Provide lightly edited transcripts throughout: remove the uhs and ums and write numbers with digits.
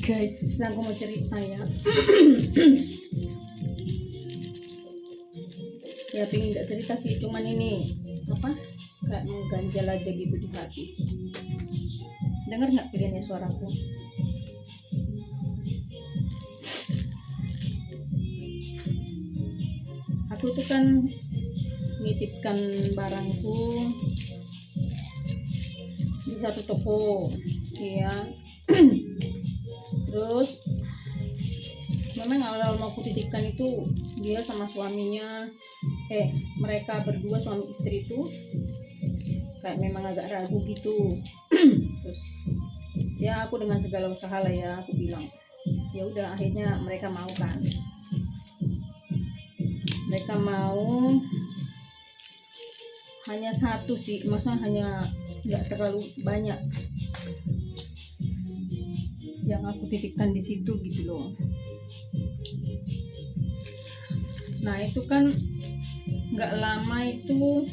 Guys, aku mau cerita ya. Ya pengen nggak cerita sih, cuman ini apa kayak mengganjal aja gitu di hati. Dengar nggak kalian ya suaraku? Aku tuh kan nitipkan barangku di satu toko, ya. Terus memang awal mau aku titipkan itu dia sama suaminya, mereka berdua suami istri itu kayak memang agak ragu gitu. Terus ya aku dengan segala usaha lah ya, aku bilang ya udah, akhirnya mereka mau kan. Mereka mau hanya satu sih, maksudnya hanya nggak terlalu banyak yang aku titipkan di situ gitu loh. Nah itu kan nggak lama itu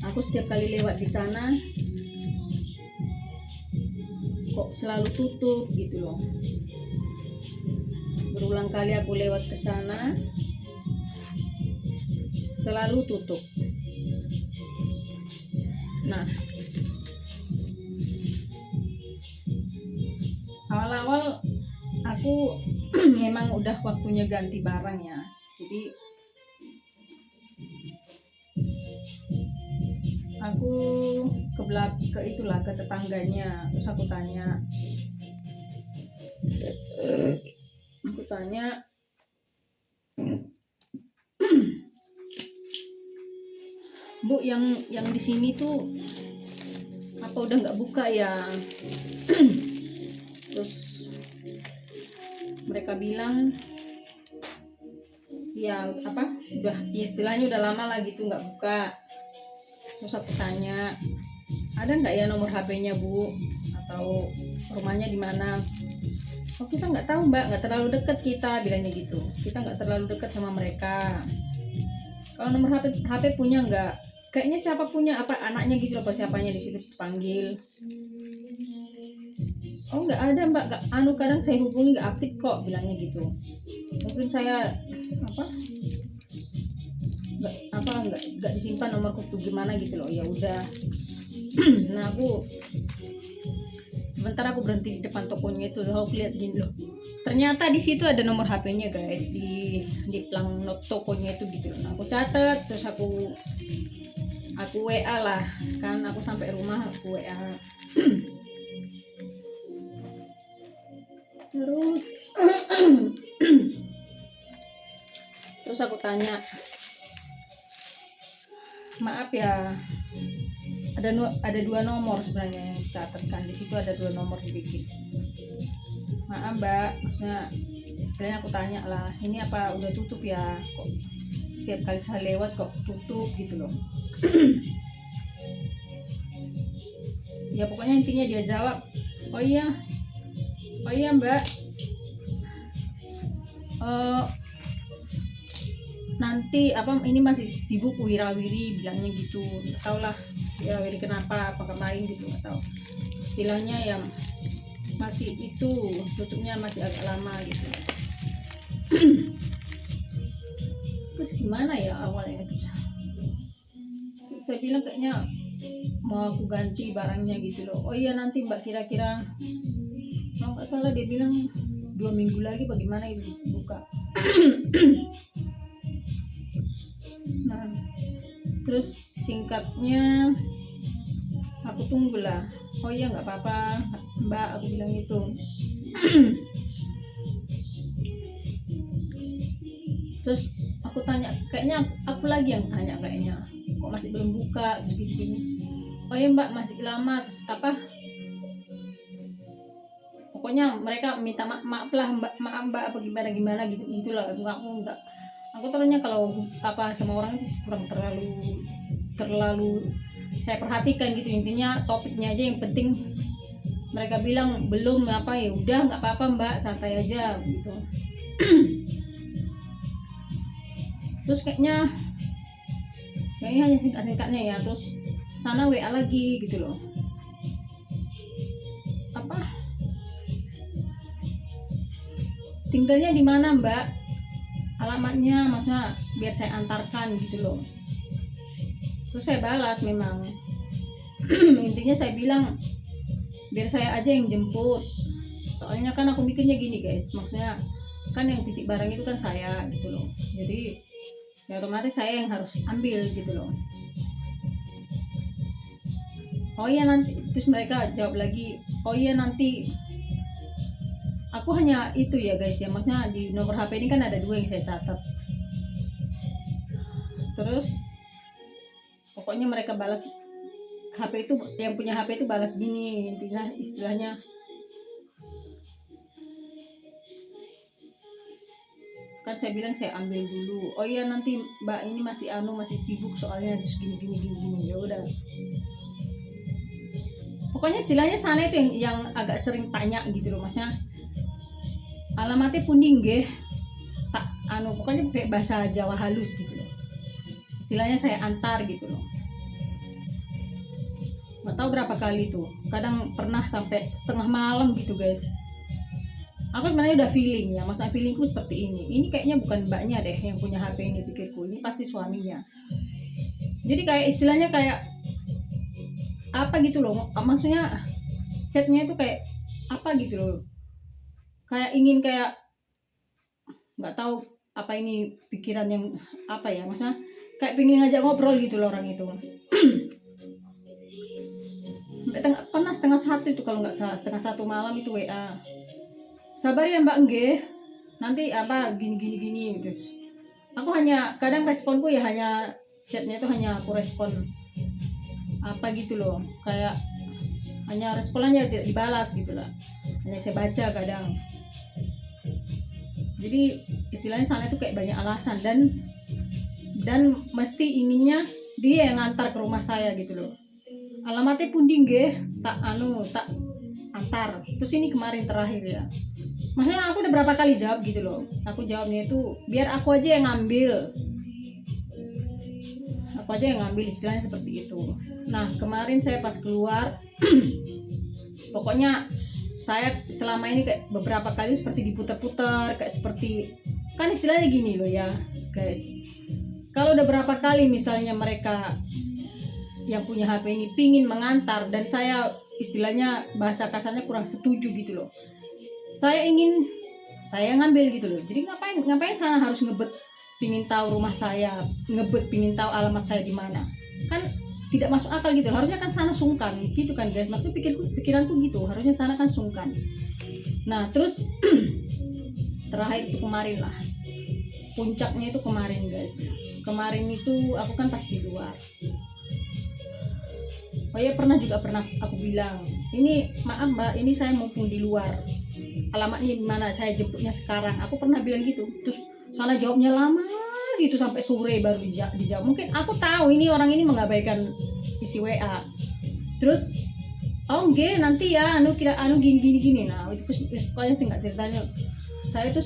aku setiap kali lewat di sana kok selalu tutup gitu loh. Berulang kali aku lewat ke sana selalu tutup. Nah, awal-awal aku memang udah waktunya ganti barang ya. Jadi aku ke itulah, ke tetangganya. Terus aku tanya, Bu, yang di sini tuh apa udah nggak buka ya? Terus mereka bilang ya apa, udah ya istilahnya udah lama lah gitu nggak buka. Terus aku tanya, ada nggak ya nomor HP-nya Bu, atau rumahnya di mana? Oh kita nggak tahu Mbak, nggak terlalu dekat kita, bilangnya gitu. Kita nggak terlalu dekat sama mereka. Kalau nomor HP punya nggak? Kayaknya siapa punya, apa anaknya gitu, apa siapanya di situ dipanggil. Oh nggak ada Mbak, kadang saya hubungi nggak aktif kok, bilangnya gitu. Mungkin saya nggak disimpan nomorku tuh gimana gitu loh. Ya udah. Nah sebentar aku berhenti di depan tokonya itu, aku lihat gini loh. Ternyata di situ ada nomor HP-nya guys, di plang tokonya itu gitu. Nah, aku catat, terus aku WA lah kan, aku sampai rumah aku WA. terus aku tanya, maaf ya, ada dua nomor sebenarnya yang dicatatkan di situ, ada dua nomor sedikit. Maaf Mbak, maksudnya istilahnya aku tanya lah, ini apa udah tutup ya, kok setiap kali saya lewat kok tutup gitu loh. Ya pokoknya intinya dia jawab, oh iya Mbak, nanti ini masih sibuk wirawiri, bilangnya gitu. Nggak tahu lah wirawiri kenapa, apa kemarin gitu, nggak tahu. Istilahnya yang masih itu tutupnya masih agak lama gitu. Terus gimana ya awalnya itu, saya bilang kayaknya mau aku ganti barangnya gitu loh. Oh iya nanti Mbak, kira-kira kalau nggak salah dia bilang 2 minggu lagi bagaimana itu buka. Nah terus singkatnya aku tunggulah. Oh iya nggak apa-apa Mbak, aku bilang itu. Terus aku tanya, kayaknya aku lagi yang tanya, kayaknya kok masih belum buka, terus gini. Oh ya Mbak, masih lama. Terus pokoknya mereka minta maaf lah Mbak, apa gimana gitu, itulah. Aku ternyata kalau sama orang itu kurang terlalu saya perhatikan gitu. Intinya topiknya aja yang penting. Mereka bilang belum ya udah nggak apa-apa Mbak, santai aja gitu. Terus kayaknya ini hanya singkat-singkatnya ya, terus sana WA lagi gitu loh. Apa, tinggalnya di mana mbak, alamatnya, maksudnya biar saya antarkan gitu loh. Terus saya balas memang intinya saya bilang biar saya aja yang jemput, soalnya kan aku mikirnya gini guys, maksudnya kan yang titik barang itu kan saya gitu loh, jadi ya otomatis saya yang harus ambil gitu loh. Oh iya nanti, terus mereka jawab lagi, oh iya nanti. Aku hanya itu ya guys ya, maksudnya di nomor HP ini kan ada 2 yang saya catat. Terus pokoknya mereka balas, HP itu yang punya HP itu balas gini, intinya istilahnya kan saya bilang saya ambil dulu. Oh iya nanti mbak ini masih sibuk soalnya, terus gini. Ya udah. Pokoknya istilahnya sana itu yang agak sering tanya gitu loh, maksudnya alamatnya pundi nggih, tak pokoknya kayak bahasa Jawa halus gitu loh. Istilahnya saya antar gitu loh. Nggak tahu berapa kali tuh. Kadang pernah sampai setengah malam gitu guys. Aku sebenarnya udah feeling ya, maksudnya feelingku seperti ini. Ini kayaknya bukan mbaknya deh yang punya HP ini, pikirku. Ini pasti suaminya. Jadi kayak istilahnya kayak apa gitu loh. Maksudnya chatnya itu kayak apa gitu loh. Kayak ingin kayak nggak tahu apa ini pikiran yang apa ya, maksudnya kayak pengen ngajak ngobrol gitu loh orang itu. Pernah setengah 1 itu kalau nggak salah, setengah 1 malam itu WA, sabar ya mbak nggih, nanti apa gini terus aku hanya kadang responku ya hanya chatnya itu hanya aku respon apa gitu loh, kayak hanya responnya tidak dibalas gitu lah, hanya saya baca kadang. Jadi istilahnya sana itu kayak banyak alasan dan mesti ininya dia yang ngantar ke rumah saya gitu loh. Alamatnya pundi nggih, tak antar. Terus ini kemarin terakhir ya. Maksudnya aku udah berapa kali jawab gitu loh. Aku jawabnya itu biar aku aja yang ngambil. Aku aja yang ngambil, istilahnya seperti itu. Nah, kemarin saya pas keluar pokoknya saya selama ini kayak beberapa kali seperti diputar-putar, kayak seperti kan istilahnya gini loh ya guys, kalau udah berapa kali misalnya mereka yang punya HP ini pingin mengantar dan saya istilahnya bahasa kasarnya kurang setuju gitu loh, saya ngambil gitu loh. Jadi ngapain sana harus ngebet pingin tahu rumah saya, ngebet pingin tahu alamat saya di mana, kan tidak masuk akal gitu. Harusnya kan sana sungkan gitu kan guys, maksudnya pikiranku gitu, harusnya sana kan sungkan. Nah terus terakhir itu kemarin lah, puncaknya itu kemarin guys. Kemarin itu aku kan pas di luar. Oh ya pernah aku bilang, ini maaf mbak, ini saya mumpung di luar, alamatnya di mana, saya jemputnya sekarang. Aku pernah bilang gitu, terus sana jawabnya lama gitu sampai sore baru dijawab. Mungkin aku tahu ini orang ini mengabaikan isi WA. Terus oh nggih nanti ya gini. Nah itu pokoknya singkat ceritanya, saya tuh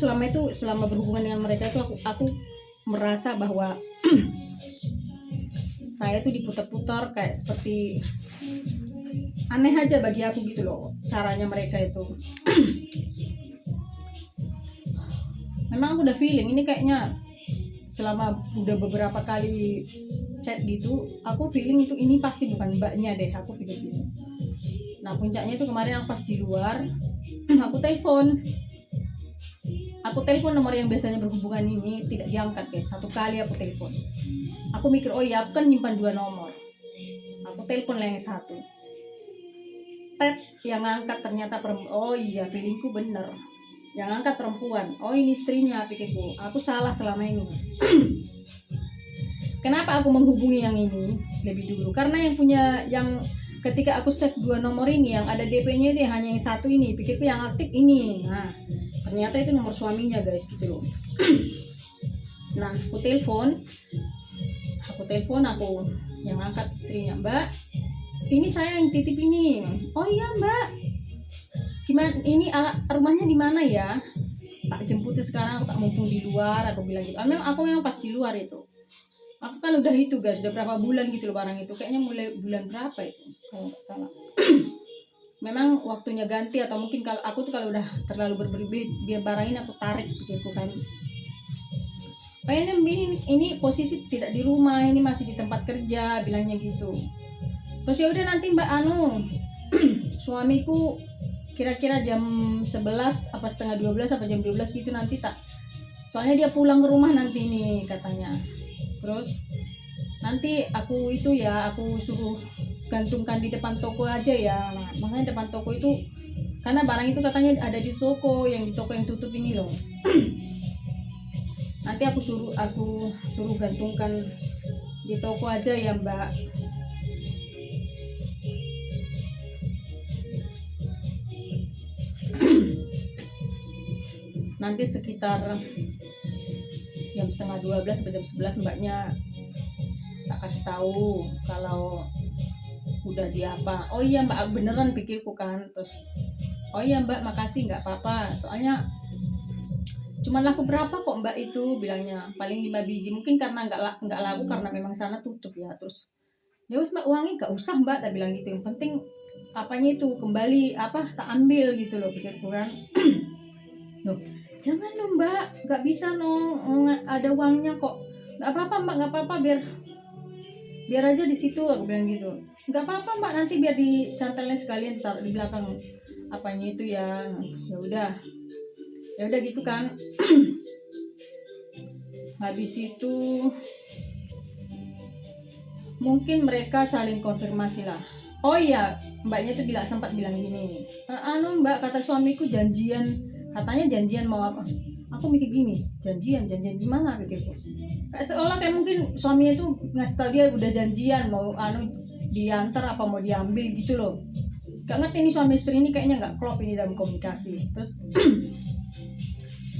selama berhubungan dengan mereka itu aku merasa bahwa saya tuh diputar-putar kayak seperti aneh aja bagi aku gitu loh caranya mereka itu. Memang aku udah feeling ini kayaknya selama udah beberapa kali chat gitu, aku feeling itu ini pasti bukan mbaknya deh, aku pikir gitu. Nah puncaknya itu kemarin aku pas di luar, aku telepon nomor yang biasanya berhubungan ini tidak diangkat guys. Satu kali aku telepon, aku mikir oh iya aku kan nyimpan 2 nomor, aku telepon yang satu, yang angkat ternyata perempuan. Oh iya feelingku bener, yang angkat perempuan. Oh ini istrinya, pikirku. Aku salah selama ini. Kenapa aku menghubungi yang ini lebih dulu? Karena yang ketika aku save 2 nomor ini yang ada DP-nya itu hanya yang satu ini, pikirku yang aktif ini. Nah ternyata itu nomor suaminya guys gitu loh. Nah aku telepon aku yang angkat istrinya, mbak ini saya yang titip ini. Oh iya mbak, gimana ini rumahnya di mana ya, tak jemputnya sekarang, aku tak mumpung di luar, aku bilang gitu. Memang aku pas di luar itu. Aku kan udah itu guys, udah berapa bulan gitu loh barang itu, kayaknya mulai bulan berapa itu kalau nggak salah. Memang waktunya ganti, atau mungkin kalau aku tuh kalau udah terlalu berbelit biar barang ini aku tarik pikirku kan. Kayaknya ini posisi tidak di rumah, ini masih di tempat kerja, bilangnya gitu. Terus ya udah nanti Mbak suamiku kira-kira jam 11 apa setengah 12 apa jam 12 gitu nanti tak. Soalnya dia pulang ke rumah nanti nih katanya. Terus nanti aku suruh gantungkan di depan toko aja ya. Nah, makanya depan toko itu karena barang itu katanya ada di toko yang tutup ini loh. Nanti aku suruh gantungkan di toko aja ya Mbak. Nanti sekitar jam setengah 12 sampai jam 11 Mbaknya tak kasih tahu kalau udah di apa. Oh iya Mbak, beneran pikirku kan. Terus oh iya Mbak, makasih, nggak apa-apa, soalnya cuman laku berapa kok Mbak itu, bilangnya paling 5 biji, mungkin karena nggak laku karena memang sana tutup ya. Terus ya wis Mbak, uangnya nggak usah Mbak, tak bilang gitu, yang penting apanya itu kembali tak ambil gitu loh, pikirku kan. Loh, jangan dong Mbak, nggak bisa ada uangnya kok. Nggak apa-apa Mbak, nggak apa-apa, biar aja di situ, aku bilang gitu. Nggak apa-apa Mbak, nanti biar dicantelnya sekalian taruh di belakang apanya itu ya. Ya udah gitu kan. Habis itu mungkin mereka saling konfirmasi lah. Oh iya, Mbaknya tuh sempat bilang gini, Mbak, kata suamiku katanya janjian mau apa. Aku mikir gini, janjian gimana, pikirku. Seolah kayak mungkin suaminya tuh ngasih tahu dia udah janjian mau diantar apa mau diambil gitu loh. Gak ngerti nih, suami istri ini kayaknya nggak klop ini dalam komunikasi. Terus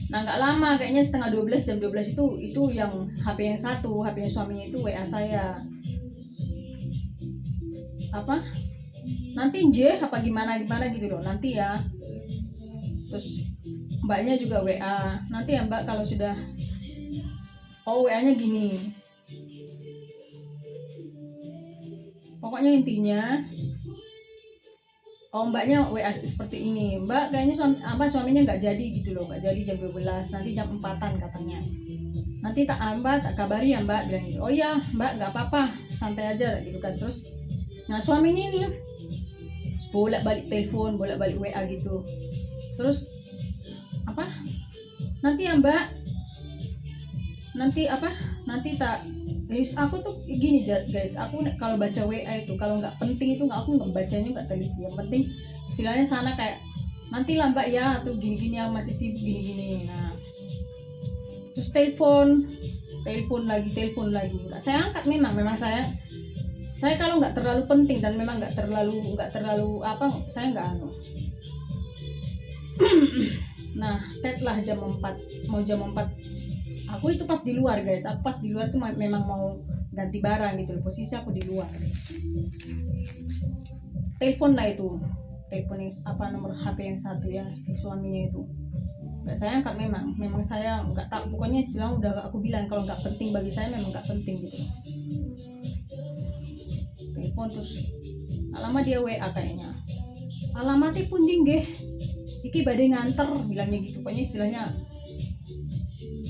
nah nggak lama, kayaknya setengah 12, jam 12 itu yang HP yang satu, HP-nya suaminya itu WA saya. Apa? Nanti apa gimana gitu loh, nanti ya. Terus Mbaknya juga WA, nanti ya Mbak kalau sudah. Oh, WA-nya gini. Pokoknya intinya Mbaknya WA seperti ini, Mbak kayaknya suaminya nggak jadi gitu loh, nggak jadi jam 12, nanti jam 4-an katanya. Nanti tak kabari ya Mbak, bilang gitu. Oh iya Mbak, nggak apa-apa, santai aja gitu kan. Terus nah suami ini nih bolak-balik telepon, bolak-balik WA gitu. Terus nanti ya Mbak, nanti tak. Aku tuh gini guys, aku kalau baca WA itu kalau nggak penting itu aku nggak bacanya, nggak teliti. Yang penting istilahnya sana kayak nanti lah Mbak ya, atau gini-gini yang masih sibuk gini-gini. Nah terus telepon lagi, nggak saya angkat. Memang saya kalau nggak terlalu penting dan memang nggak terlalu saya nggak nah lah jam 4, mau jam 4 aku itu pas di luar guys. Aku pas di luar tuh memang mau ganti barang gitu loh, posisi aku di luar. Telepon lah itu, telepon yang nomor HP yang satu ya, si suaminya itu. Nggak saya angkat. Memang saya nggak tahu, pokoknya istilahnya udah aku bilang kalau nggak penting bagi saya, memang nggak penting gitu. Telepon terus alamat dia WA kayaknya, alamatnya pun dinggih iki badai nganter, bilangnya gitu. Pokoknya istilahnya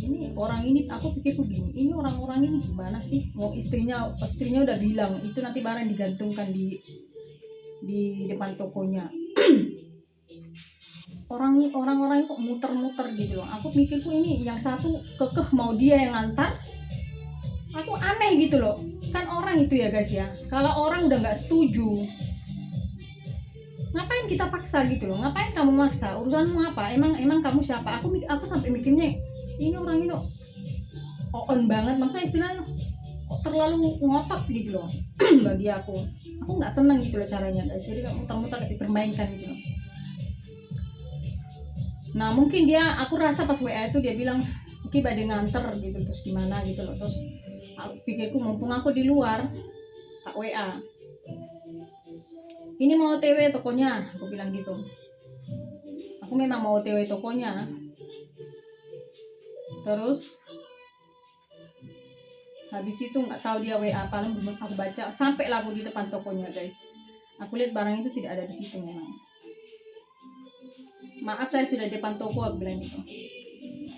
ini orang ini, aku pikirku gini, ini orang-orang ini gimana sih, mau istrinya udah bilang itu nanti barang digantungkan di depan tokonya. orang-orang kok muter-muter gitu loh. Aku pikirku ini yang satu kekeh mau dia yang ngantar. Aku aneh gitu loh, kan orang itu ya guys ya, kalau orang udah nggak setuju ngapain kita paksa gitu loh, ngapain kamu maksa, urusanmu apa, emang kamu siapa. Aku sampai mikirnya ini orang ini on banget, maksudnya istilahnya kok terlalu ngotot gitu loh. Bagi aku nggak seneng gitu loh caranya guys, jadi muter-muter kayak dipermainkan gitu loh. Nah mungkin aku rasa pas WA itu dia bilang iki badai nganter gitu, terus gimana gitu loh. Terus aku pikirku mumpung aku di luar, tak WA, ini mau TW tokonya, aku bilang gitu. Aku memang mau TW tokonya. Terus Habis itu nggak tahu dia WA apa, belum aku baca, sampai lah aku di depan tokonya guys. Aku lihat barang itu tidak ada di situ memang. Maaf saya sudah di depan toko, aku bilang gitu.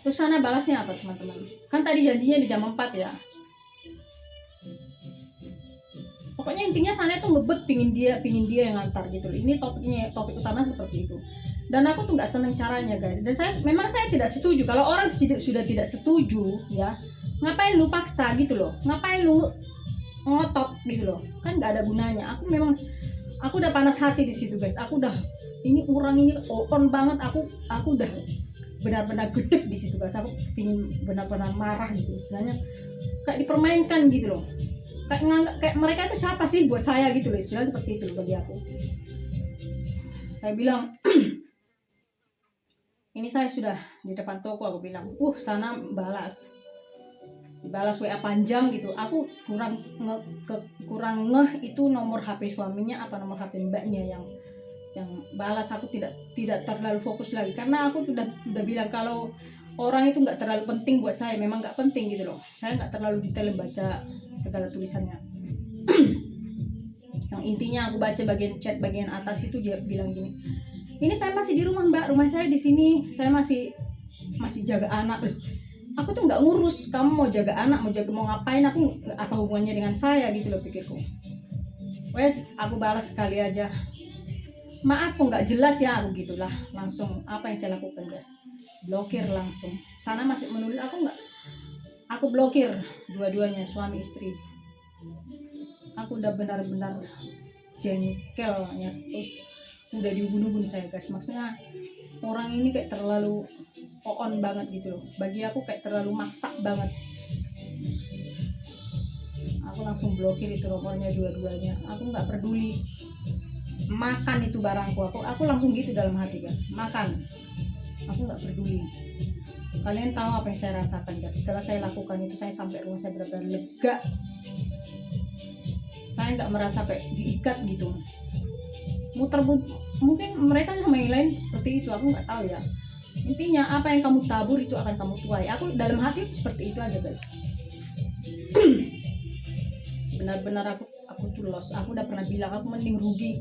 Terus sana balasnya apa teman-teman? Kan tadi janjinya di jam 4 ya. Pokoknya intinya sana tuh ngebet pingin dia yang ngantar gitu. Ini topik utama seperti itu. Dan aku tuh nggak seneng caranya guys. Dan saya tidak setuju kalau orang sudah tidak setuju ya. Ngapain lu paksa gitu loh? Ngapain lu ngotot gitu loh? Kan nggak ada gunanya. Aku udah panas hati di situ guys. Aku udah ini orang ini on banget. Aku udah benar-benar gedek di situ guys. Aku pingin benar-benar marah gitu. Istilahnya kayak dipermainkan gitu loh. Kayak mereka itu siapa sih buat saya gitu loh, istilahnya seperti itu bagi aku. Saya bilang ini saya sudah di depan toko, aku bilang sana dibalas WA panjang gitu. Aku kurang ngeh itu nomor HP suaminya apa nomor HP mbaknya yang balas. Aku tidak terlalu fokus lagi karena aku sudah bilang kalau orang itu nggak terlalu penting buat saya, memang nggak penting gitu loh. Saya nggak terlalu detail baca segala tulisannya. Yang intinya aku baca bagian chat bagian atas itu, dia bilang gini, ini saya masih di rumah mbak, rumah saya di sini, saya masih jaga anak. Aku tuh nggak ngurus kamu mau jaga anak, mau ngapain, aku apa hubungannya dengan saya gitu loh pikirku. Wes aku balas sekali aja, maaf kok nggak jelas ya, aku gitulah. Langsung apa yang saya lakukan guys, blokir langsung. Sana masih menulis, aku blokir dua-duanya, suami istri. Aku udah benar-benar jengkelnya, terus udah diubun-ubun saya guys. Maksudnya orang ini kayak terlalu on banget gitu loh. Bagi aku kayak terlalu maksa banget. Aku langsung blokir itu nomornya dua-duanya. Aku nggak peduli, makan itu barangku. Aku langsung gitu dalam hati guys, makan. Aku nggak peduli. Kalian tahu apa yang saya rasakan guys setelah saya lakukan itu. Saya sampai rumah saya benar-benar lega. Saya nggak merasa kayak diikat gitu. Mungkin mereka sama yang lain seperti itu, aku nggak tahu ya. Intinya apa yang kamu tabur itu akan kamu tuai. Aku dalam hati seperti itu aja guys. Benar-benar aku tuh lost. Aku udah pernah bilang aku mending rugi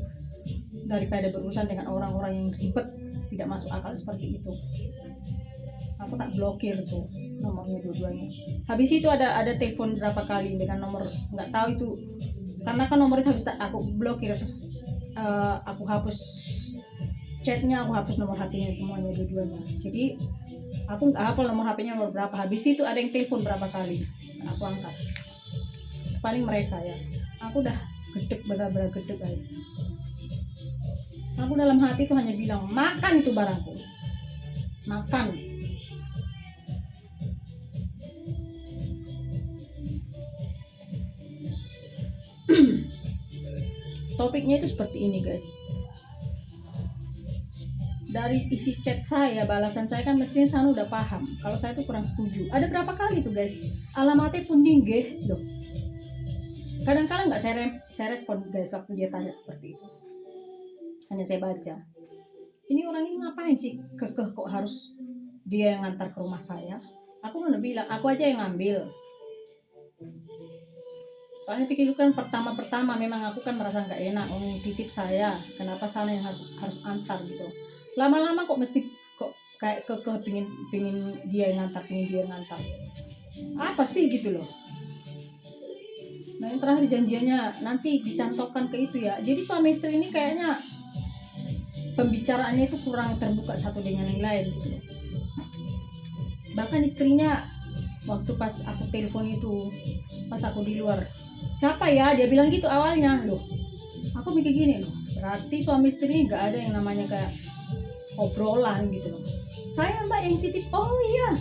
daripada berurusan dengan orang-orang yang ribet, tidak masuk akal seperti itu. Aku tak blokir tuh nomornya dua-duanya. Habis itu ada telepon berapa kali dengan nomor nggak tahu itu, karena kan nomornya habis aku blokir. Aku hapus chatnya, aku hapus nomor HP-nya semuanya dua-duanya. Jadi aku nggak hafal nomor HP-nya nomor berapa. Habis itu ada yang telepon berapa kali, aku angkat. Paling mereka ya. Aku udah gedek, benar-benar gedek guys. Aku dalam hati tuh hanya bilang, makan itu barangku, makan. Topiknya itu seperti ini guys. Dari isi chat saya, balasan saya kan mestinya sana udah paham kalau saya tuh kurang setuju. Ada berapa kali tuh guys, alamatnya pun dinggih loh. Kadang-kadang nggak saya respon guys waktu dia tanya seperti itu. Hanya saya baca. Ini orang ini ngapain sih kekeh kok harus dia yang ngantar ke rumah saya. Aku udah bilang, aku aja yang ngambil. Soalnya pikirkan pertama memang aku kan merasa nggak enak, titip saya, kenapa sana yang harus antar gitu. Lama-lama kok mesti kayak pingin dia yang ngantar, apa sih gitu loh. Nah yang terakhir janjiannya nanti dicantolkan ke itu ya. Jadi suami istri ini kayaknya pembicaraannya itu kurang terbuka satu dengan yang lain gitu loh. Bahkan istrinya waktu pas aku telepon itu, pas aku di luar, siapa ya, dia bilang gitu awalnya. Loh aku mikir gini loh, berarti suami istri ini gak ada yang namanya kayak obrolan gitu loh. Saya mbak yang titip, oh iya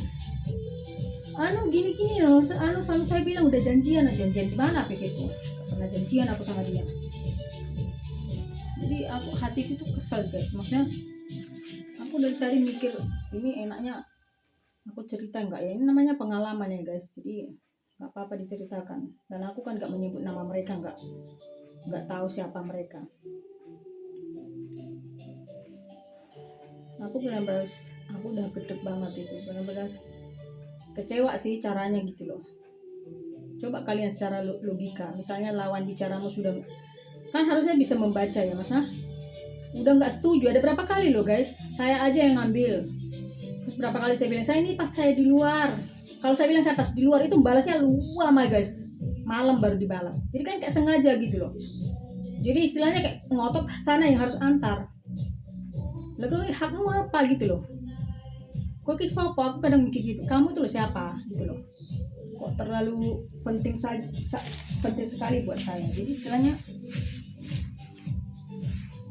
gini loh, suami saya bilang udah janjian di mana pikirku, gak pernah janjian aku sama dia. Jadi aku hatiku tuh kesel guys. Maksudnya aku dari tadi mikir ini enaknya aku cerita nggak ya, ini namanya pengalaman ya guys, jadi nggak apa-apa diceritakan. Dan aku kan nggak menyebut nama mereka, nggak tahu siapa mereka. Aku benar-benar, aku udah gedek banget itu, benar-benar kecewa sih caranya gitu loh. Coba kalian secara logika, misalnya lawan bicaramu sudah, kan harusnya bisa membaca ya mas, udah nggak setuju. Ada berapa kali loh guys, saya aja yang ngambil. Terus berapa kali saya bilang, saya ini pas saya di luar. Kalau saya bilang saya pas di luar, itu balasnya lama guys, malam baru dibalas. Jadi kan kayak sengaja gitu loh. Jadi istilahnya kayak ngotot sana yang harus antar. Lalu hakmu apa gitu loh. Kok kayak sopo, aku kadang mikir gitu, kamu tuh loh siapa gitu loh. Kok terlalu penting sekali buat saya. Jadi istilahnya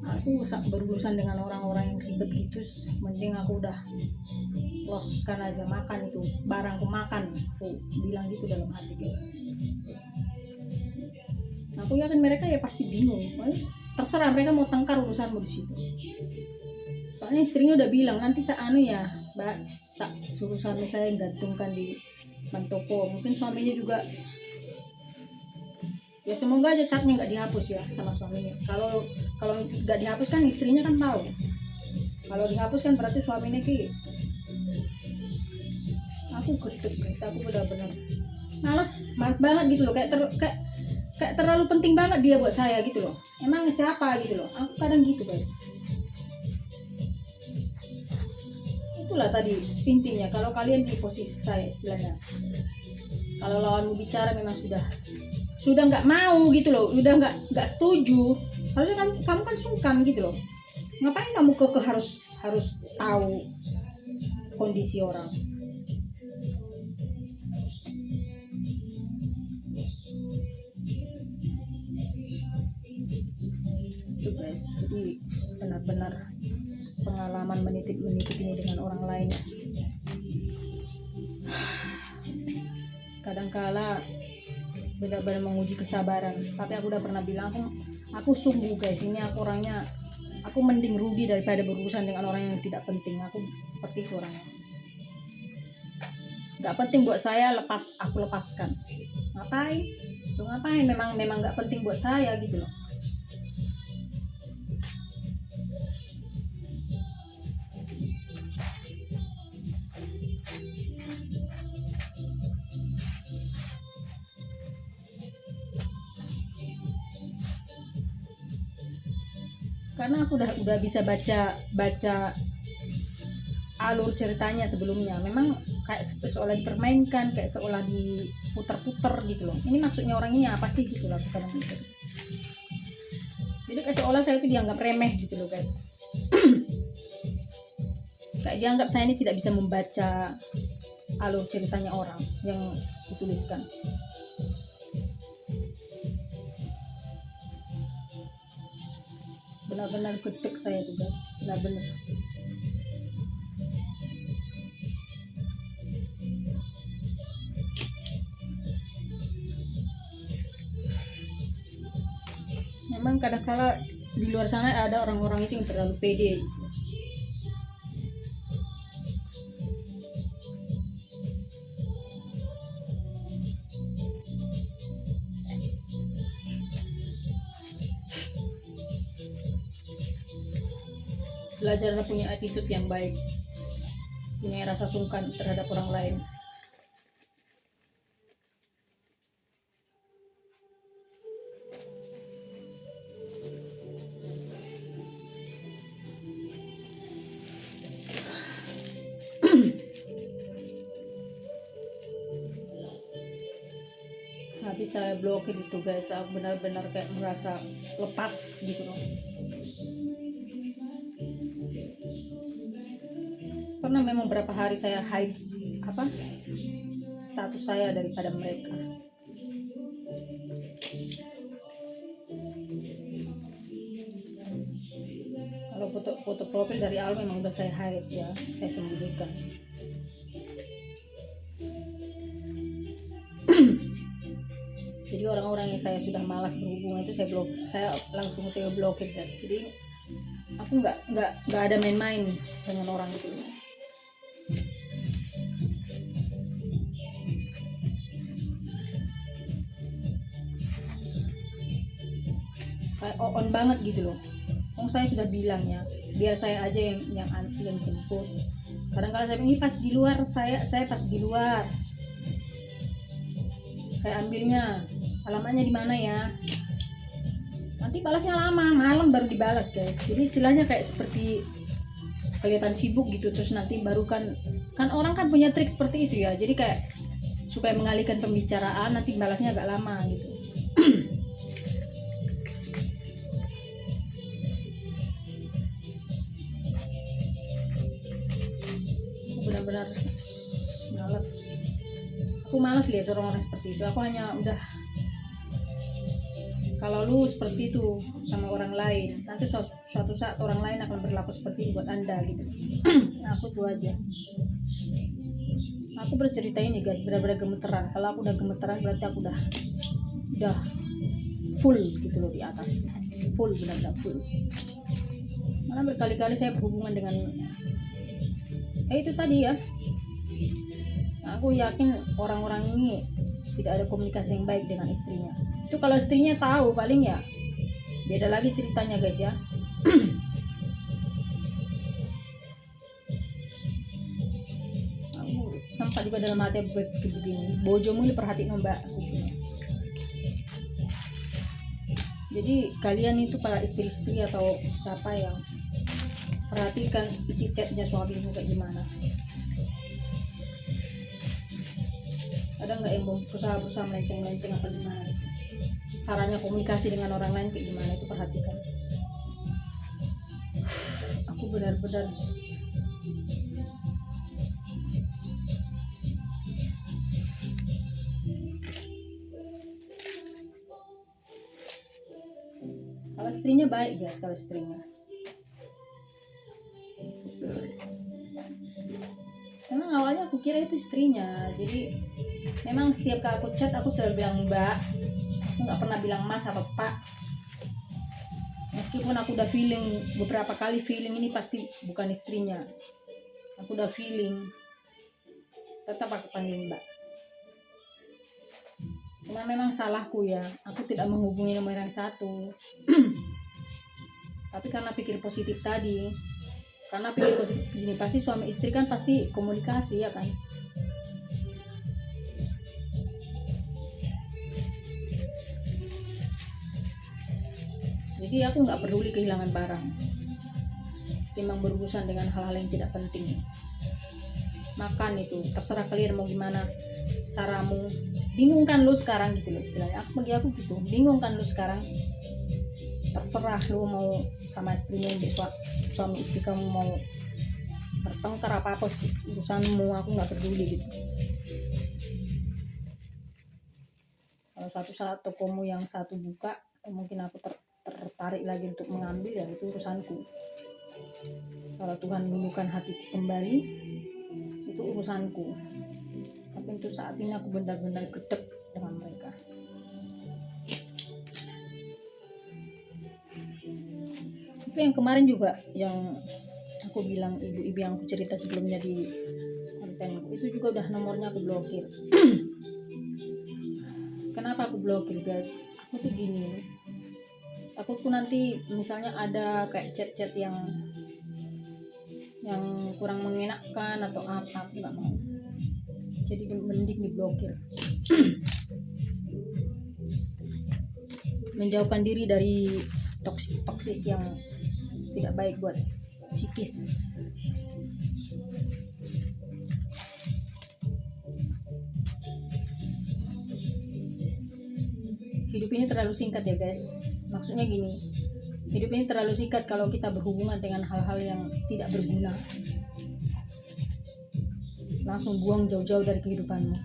aku berurusan dengan orang-orang yang ribet gitu, mending aku udah loskan aja, makan itu barangku, makan, aku bilang gitu dalam hati guys. Aku yakin mereka ya pasti bingung, terserah mereka mau tengkar urusanmu di situ. Soalnya istrinya udah bilang nanti ya mbak, tak suruh suami saya gantungkan di Mantoko. Mungkin suaminya juga ya, semoga aja catnya nggak dihapus ya sama suaminya. Kalau nggak dihapus kan istrinya kan tahu. Kalau dihapus kan berarti suaminya aku gedek guys, aku benar-benar males banget gitu loh, kayak terlalu penting banget dia buat saya gitu loh. Emang siapa gitu loh, aku kadang gitu guys. Itulah tadi intinya, kalau kalian di posisi saya istilahnya, kalau lawanmu bicara memang sudah nggak mau gitu loh, udah nggak setuju, harusnya kamu kan sungkan gitu loh. Ngapain kamu harus tahu kondisi orang. Itu guys, jadi benar-benar pengalaman menitip ini dengan orang lain. Kadangkala benar-benar menguji kesabaran. Tapi aku udah pernah bilang, aku sungguh guys, ini aku orangnya, aku mending rugi daripada berurusan dengan orang yang tidak penting. Aku seperti itu orangnya. Gak penting buat saya, aku lepaskan. Ngapain? Memang gak penting buat saya gitu loh. Karena aku udah bisa baca alur ceritanya sebelumnya. Memang kayak seolah dipermainkan, kayak seolah diputer-puter gitu loh. Ini maksudnya orang ini apa sih gitu loh, kadang gitu. Jadi kayak seolah saya itu dianggap remeh gitu loh guys. Kayak dianggap saya ini tidak bisa membaca alur ceritanya orang yang dituliskan. Benar-benar gedek saya tuh guys, benar-benar. Memang kadang-kala di luar sana ada orang-orang itu yang terlalu pede. Belajarlah punya attitude yang baik, punya rasa sungkan terhadap orang lain. Habis saya blokir itu guys, aku benar-benar kayak merasa lepas gitu loh. Karena memang berapa hari saya hide status saya daripada mereka. Kalau foto profil dari awal memang udah saya hide ya, saya sembunyikan. Jadi orang-orang yang saya sudah malas berhubungan itu saya langsung blokir guys. Jadi aku nggak ada main-main dengan orang itu. On banget gitu loh. Saya sudah bilang ya, biar saya aja yang jemput. Kadang-kadang saya ini pas di luar, saya pas di luar. saya ambilnya, alamatnya di mana ya, nanti balasnya lama, malam baru dibalas guys. Jadi istilahnya kayak seperti kelihatan sibuk gitu, terus nanti baru kan orang kan punya trik seperti itu ya, jadi kayak supaya mengalihkan pembicaraan nanti balasnya agak lama gitu. Aku benar-benar malas lihat orang-orang seperti itu. Aku hanya udah, kalau lu seperti itu sama orang lain, nanti suatu saat orang lain akan berlaku seperti itu buat anda gitu. Nah, aku tuh aja. Aku bercerita ini guys, benar-benar gemeteran. Kalau aku udah gemeteran berarti aku udah full gitu loh di atas. Full, benar-benar full. Karena berkali-kali saya berhubungan dengan itu tadi ya. Aku yakin orang-orang ini tidak ada komunikasi yang baik dengan istrinya. Itu kalau istrinya tahu paling ya beda lagi ceritanya guys ya. Aku sempat juga dalam hati begini, bojomu diperhatiin mbak aku gini. Jadi kalian itu para istri-istri atau siapa yang perhatikan isi chatnya suamimu kayak gimana. Ada nggak yang berusaha melenceng-lenceng apa gimana gitu. Caranya komunikasi dengan orang lain kayak gimana, itu perhatikan. Aku benar-benar kalau istrinya baik guys, kalau istrinya memang awalnya aku kira itu istrinya, jadi memang setiap kali aku chat aku selalu bilang mbak, aku nggak pernah bilang mas atau pak. Meskipun aku udah feeling beberapa kali, feeling ini pasti bukan istrinya, aku udah feeling, tetap aku panggil mbak. Cuma memang salahku ya, aku tidak menghubungi nomor yang satu. Tapi karena pikir positif tadi, karena pikir positif gini, pasti suami istri kan pasti komunikasi ya kan. Jadi aku nggak peduli kehilangan barang, timbang berurusan dengan hal-hal yang tidak penting. Makan itu terserah kalian mau gimana caramu. Bingung kan lu sekarang gitu loh istilahnya. Bagi aku gitu, bingung kan lu sekarang, terserah lu mau sama istrinya, suami istri kamu mau bertengkar apa urusanmu, aku nggak peduli gitu. Kalau suatu saat tokomu yang satu buka, mungkin aku tertarik lagi untuk mengambil, ya itu urusanku. Kalau Tuhan menemukan hatiku kembali, itu urusanku. Tapi untuk saat ini aku benar-benar gedek dengan mereka. Tapi yang kemarin juga yang aku bilang, ibu-ibu yang aku cerita sebelumnya di kontenku, itu juga udah nomornya aku blokir. Kenapa aku blokir guys? Aku tuh gini, aku tuh nanti misalnya ada kayak chat-chat yang kurang mengenakan atau apa, aku nggak mau. Jadi mending diblokir. Menjauhkan diri dari toksik yang tidak baik buat psikis. Hidup ini terlalu singkat ya guys. Maksudnya gini, hidup ini terlalu singkat kalau kita berhubungan dengan hal-hal yang tidak berguna. Langsung buang jauh-jauh dari kehidupanmu.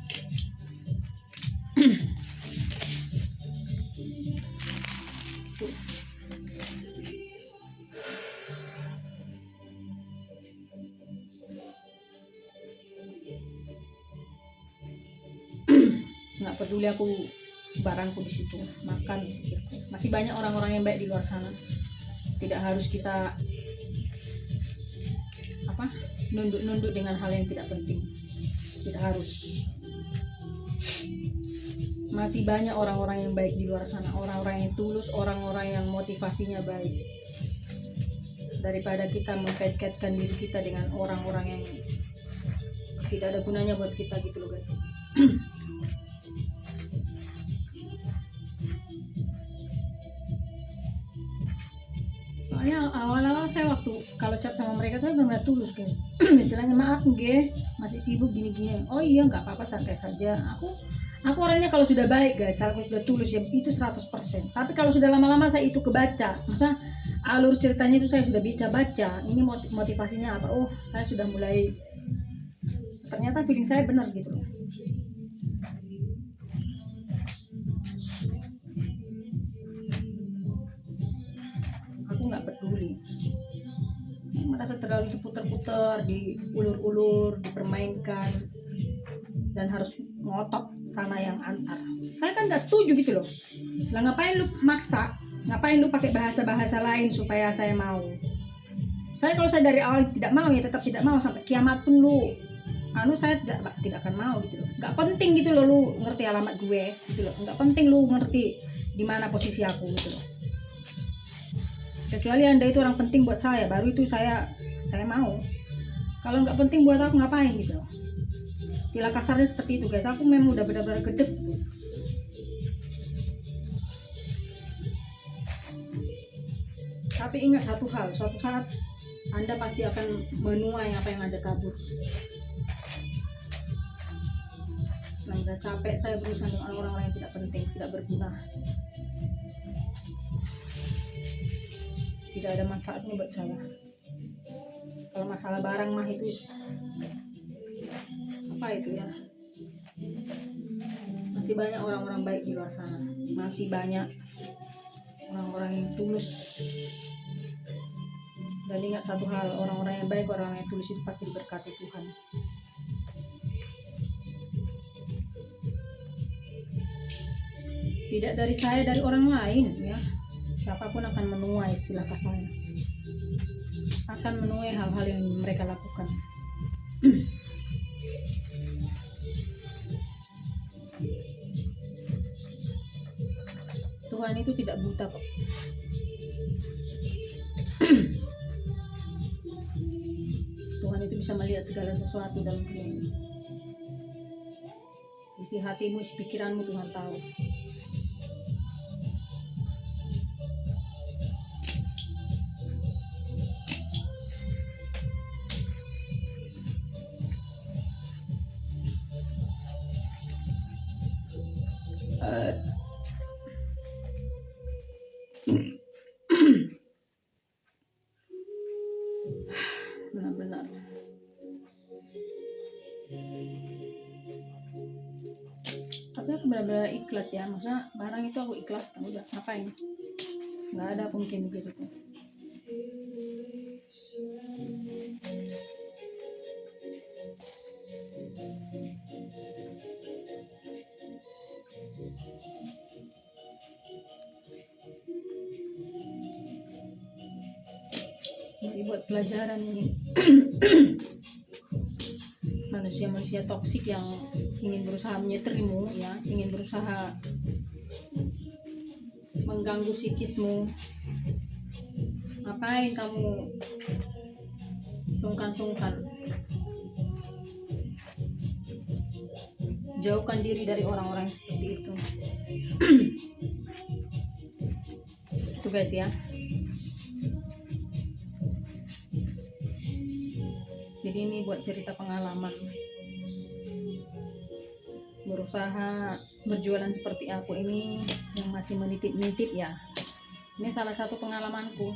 Nggak peduli aku barangku di situ, makan. Masih banyak orang-orang yang baik di luar sana. Tidak harus kita nunduk dengan hal yang tidak penting. Tidak harus. Masih banyak orang-orang yang baik di luar sana, orang-orang yang tulus, orang-orang yang motivasinya baik. Daripada kita mengkait-kaitkan diri kita dengan orang-orang yang tidak ada gunanya buat kita gitu loh guys. soalnya awal-awal saya waktu kalau chat sama mereka tuh benar-benar tulus guys. Istilahnya maaf nge, masih sibuk gini-gini. Oh iya nggak apa-apa, santai saja. Aku orangnya kalau sudah baik guys, aku sudah tulus ya itu 100%. Tapi kalau sudah lama-lama saya itu kebaca, masa alur ceritanya itu saya sudah bisa baca. Ini motivasinya apa? Oh saya sudah mulai, ternyata feeling saya benar gitu. Aku nggak peduli, merasa terlalu diputer-puter, diulur-ulur, dipermainkan, dan harus ngotot sana yang antar. Saya kan nggak setuju gitu loh. Lah ngapain lu maksa? Ngapain lu pakai bahasa-bahasa lain supaya saya mau? Saya kalau saya dari awal tidak mau ya tetap tidak mau, sampai kiamat pun lu saya tidak akan mau gitu loh. Nggak penting gitu loh lu ngerti alamat gue gitu loh. Nggak penting lu ngerti di mana posisi aku gitu loh. Kecuali Anda itu orang penting buat saya, baru itu saya mau. Kalau nggak penting buat aku ngapain gitu loh. Istilah kasarnya seperti itu guys. Aku memang udah benar-benar gedek. Tapi ingat satu hal, suatu saat Anda pasti akan menuai apa yang Anda tabur. Nah, udah capek saya berurusan dengan orang-orang yang tidak penting, tidak berguna, tidak ada manfaatnya buat saya. Kalau masalah barang mah itu apa itu ya, masih banyak orang-orang baik di luar sana, masih banyak orang-orang yang tulus. Dan ingat satu hal, orang-orang yang baik, orang yang tulus itu pasti diberkati Tuhan. Tidak dari saya, dari orang lain ya. Siapapun akan menuai, istilah katanya, akan menuai hal-hal yang mereka lakukan. Tuhan itu tidak buta kok. Tuhan itu bisa melihat segala sesuatu dalam dunia. Isi hatimu, isi pikiranmu Tuhan tahu. Benar-benar. Tapi aku benar-benar ikhlas ya, maksudnya barang itu aku ikhlas, udah ngapain, nggak ada mungkin gitu tuh. Ini buat pelajaran ini. Manusia-manusia toksik yang ingin berusaha menyetrimu ya, ingin berusaha mengganggu psikismu. Ngapain kamu sungkan-sungkan? Jauhkan diri dari orang-orang seperti itu. Itu guys ya. Jadi ini buat cerita pengalaman berusaha berjualan seperti aku ini, yang masih menitip-nitip ya. Ini salah satu pengalamanku.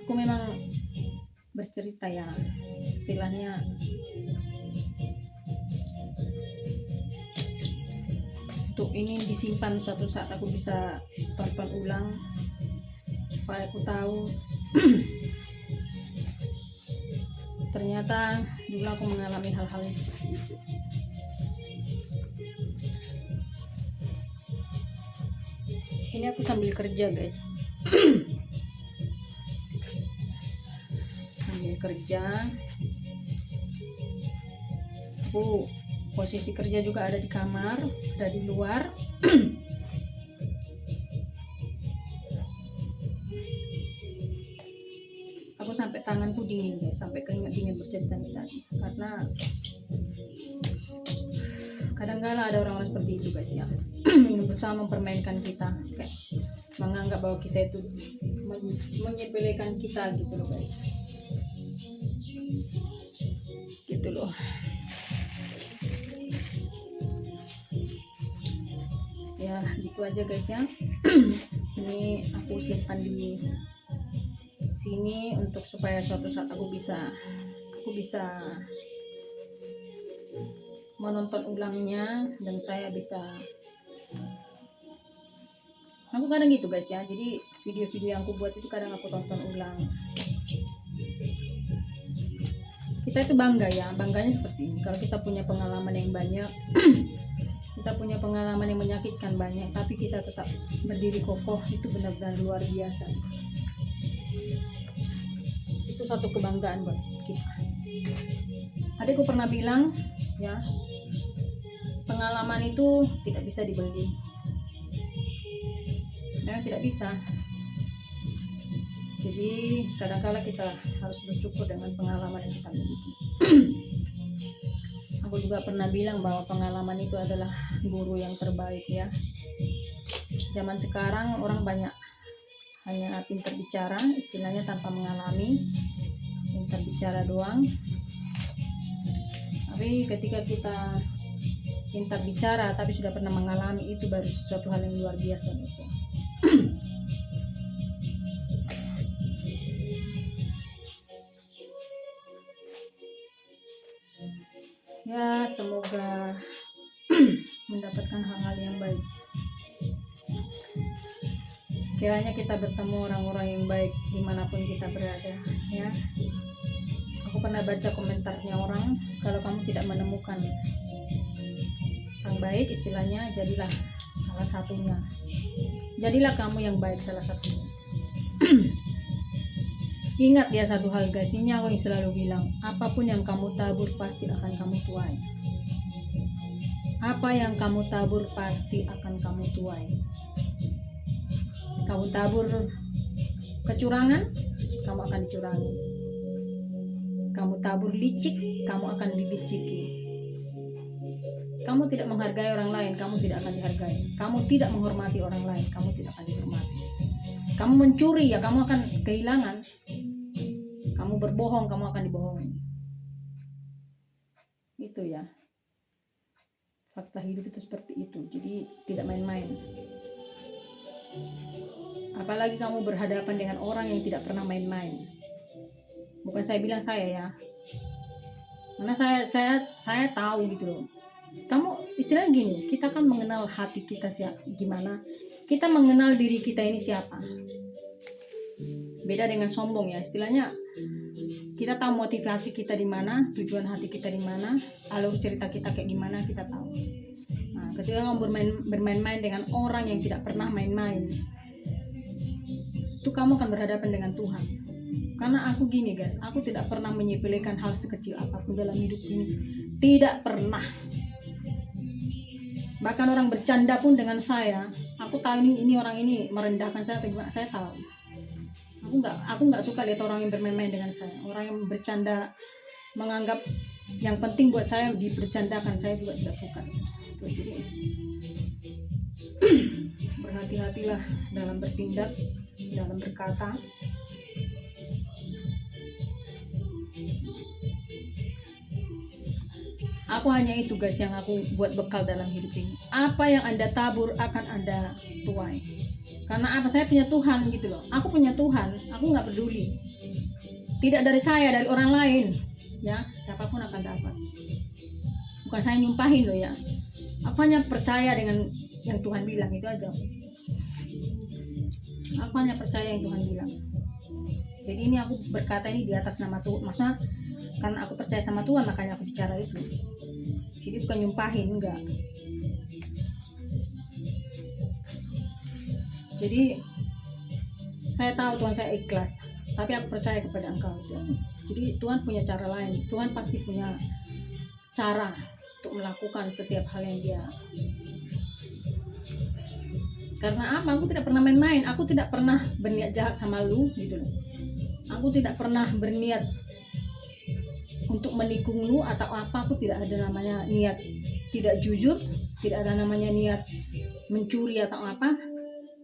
Aku memang bercerita ya, istilahnya untuk ini disimpan, suatu saat aku bisa tonton ulang supaya aku tahu ternyata dulu aku mengalami hal-hal yang seperti itu. Ini aku sambil kerja guys. Sambil kerja, aku posisi kerja juga ada di kamar, ada di luar. Aku sampai tanganku dingin guys, sampai keringat dingin bercerita tadi, karena kadang-kala ada orang-orang seperti itu guys ya. yang berusaha mempermainkan kita, kayak menganggap bahwa kita itu menyepelekan kita gitu loh guys, gitu loh. Ya gitu aja guys ya. Ini aku simpan di sini untuk supaya suatu saat aku bisa menonton ulangnya, dan saya bisa, aku kadang gitu guys ya, jadi video-video yang aku buat itu kadang aku tonton ulang. Kita itu bangga ya, bangganya seperti ini kalau kita punya pengalaman yang banyak. Kita punya pengalaman yang menyakitkan banyak, tapi kita tetap berdiri kokoh, itu benar-benar luar biasa. Itu satu kebanggaan buat kita. Adikku pernah bilang ya, pengalaman itu tidak bisa dibeli, ya tidak bisa. Jadi kadang-kala kita harus bersyukur dengan pengalaman yang kita miliki. Aku juga pernah bilang bahwa pengalaman itu adalah guru yang terbaik ya. Zaman sekarang orang banyak hanya pintar bicara, istilahnya tanpa mengalami, pintar bicara doang. Tapi ketika kita pintar bicara tapi sudah pernah mengalami, itu baru sesuatu hal yang luar biasa guys ya. Ya semoga mendapatkan hal-hal yang baik. Kiranya kita bertemu orang-orang yang baik dimanapun kita berada ya. Aku pernah baca komentarnya orang, kalau kamu tidak menemukan yang baik, istilahnya jadilah salah satunya, jadilah kamu yang baik salah satunya. Ingat ya satu hal guys, ini aku yang selalu bilang, apapun yang kamu tabur pasti akan kamu tuai. Apa yang kamu tabur pasti akan kamu tuai. Kamu tabur kecurangan, kamu akan dicurangi. Kamu tabur licik, kamu akan diliciki. Kamu tidak menghargai orang lain, kamu tidak akan dihargai. Kamu tidak menghormati orang lain, kamu tidak akan dihormati. Kamu mencuri ya kamu akan kehilangan. Kamu berbohong, kamu akan dibohongi. Itu ya. Fakta hidup itu seperti itu. Jadi tidak main-main. Apalagi kamu berhadapan dengan orang yang tidak pernah main-main. Bukan saya bilang saya ya. Karena saya tahu gitu loh. Kamu istilahnya gini, kita kan mengenal hati kita gimana. Kita mengenal diri kita ini siapa. Beda dengan sombong ya, istilahnya kita tahu motivasi kita di mana, tujuan hati kita di mana, alur cerita kita kayak gimana kita tahu. Nah, ketika kamu bermain-main dengan orang yang tidak pernah main-main, itu kamu akan berhadapan dengan Tuhan. Karena aku gini guys, aku tidak pernah menyepelekan hal sekecil apapun dalam hidup ini, tidak pernah. Bahkan orang bercanda pun dengan saya, aku tahu ini orang ini merendahkan saya atau gimana, saya tahu. Aku nggak suka lihat orang yang bermain-main dengan saya. Orang yang bercanda menganggap yang penting buat saya dibercandakan, saya juga tidak suka. Jadi berhati-hatilah dalam bertindak, dalam berkata. Aku hanya itu guys yang aku buat bekal dalam hidup ini. Apa yang Anda tabur akan Anda tuai. Karena apa? Saya punya Tuhan gitu loh. Aku punya Tuhan, aku nggak peduli. Tidak dari saya, dari orang lain. Ya, siapapun akan dapat. Bukan saya nyumpahin loh ya. Aku hanya percaya dengan yang Tuhan bilang, itu aja. Aku hanya percaya yang Tuhan bilang. Jadi ini aku berkata ini di atas nama Tuhan. Maksudnya karena aku percaya sama Tuhan makanya aku bicara itu. Jadi bukan nyumpahin, enggak. Jadi saya tahu Tuhan saya ikhlas, tapi aku percaya kepada Engkau. Jadi Tuhan punya cara lain. Tuhan pasti punya cara untuk melakukan setiap hal yang Dia. Karena apa? Aku tidak pernah main-main. Aku tidak pernah berniat jahat sama lu gitu loh. Aku tidak pernah berniat untuk menikung lu atau apa. Aku tidak ada namanya niat tidak jujur, tidak ada namanya niat mencuri atau apa.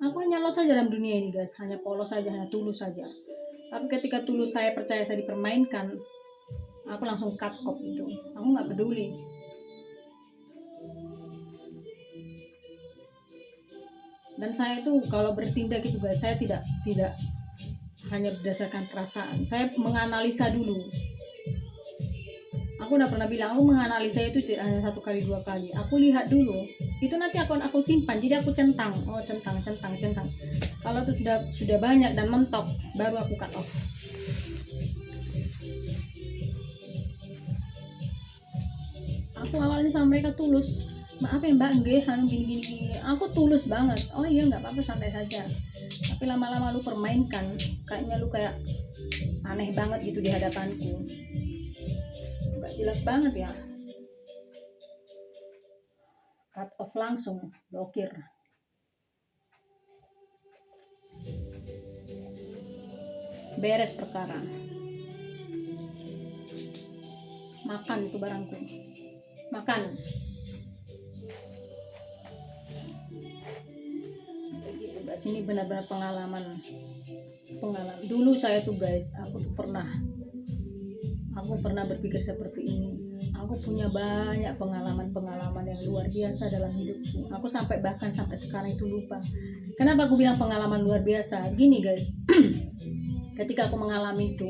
Aku hanya lost saja dalam dunia ini guys, hanya polos saja, hanya tulus saja. Tapi ketika tulus saya percaya saya dipermainkan, aku langsung cut off itu. Aku nggak peduli. Dan saya itu kalau bertindak itu guys, saya tidak hanya berdasarkan perasaan. Saya menganalisa dulu. Aku udah pernah bilang, aku menganalisa itu tidak hanya 1 kali 2 kali. Aku lihat dulu. Itu nanti aku simpan. Jadi aku centang. Oh, centang. Kalau itu sudah banyak dan mentok, baru aku cut off. Aku awalnya sama mereka tulus. Maaf ya mbak, nggih, gini. Aku tulus banget. Oh iya, nggak apa-apa, santai saja. Tapi lama-lama lu permainkan, kayaknya lu kayak aneh banget gitu di hadapanku. Nggak jelas banget ya. Cut off langsung, blokir. Beres perkara. Makan itu barangku. Makan. Begitu guys, ini benar-benar pengalaman. Dulu saya tuh guys, aku pernah berpikir seperti ini. Aku punya banyak pengalaman yang luar biasa dalam hidupku. Aku bahkan sampai sekarang itu lupa. Kenapa aku bilang pengalaman luar biasa? Gini guys, ketika aku mengalami itu,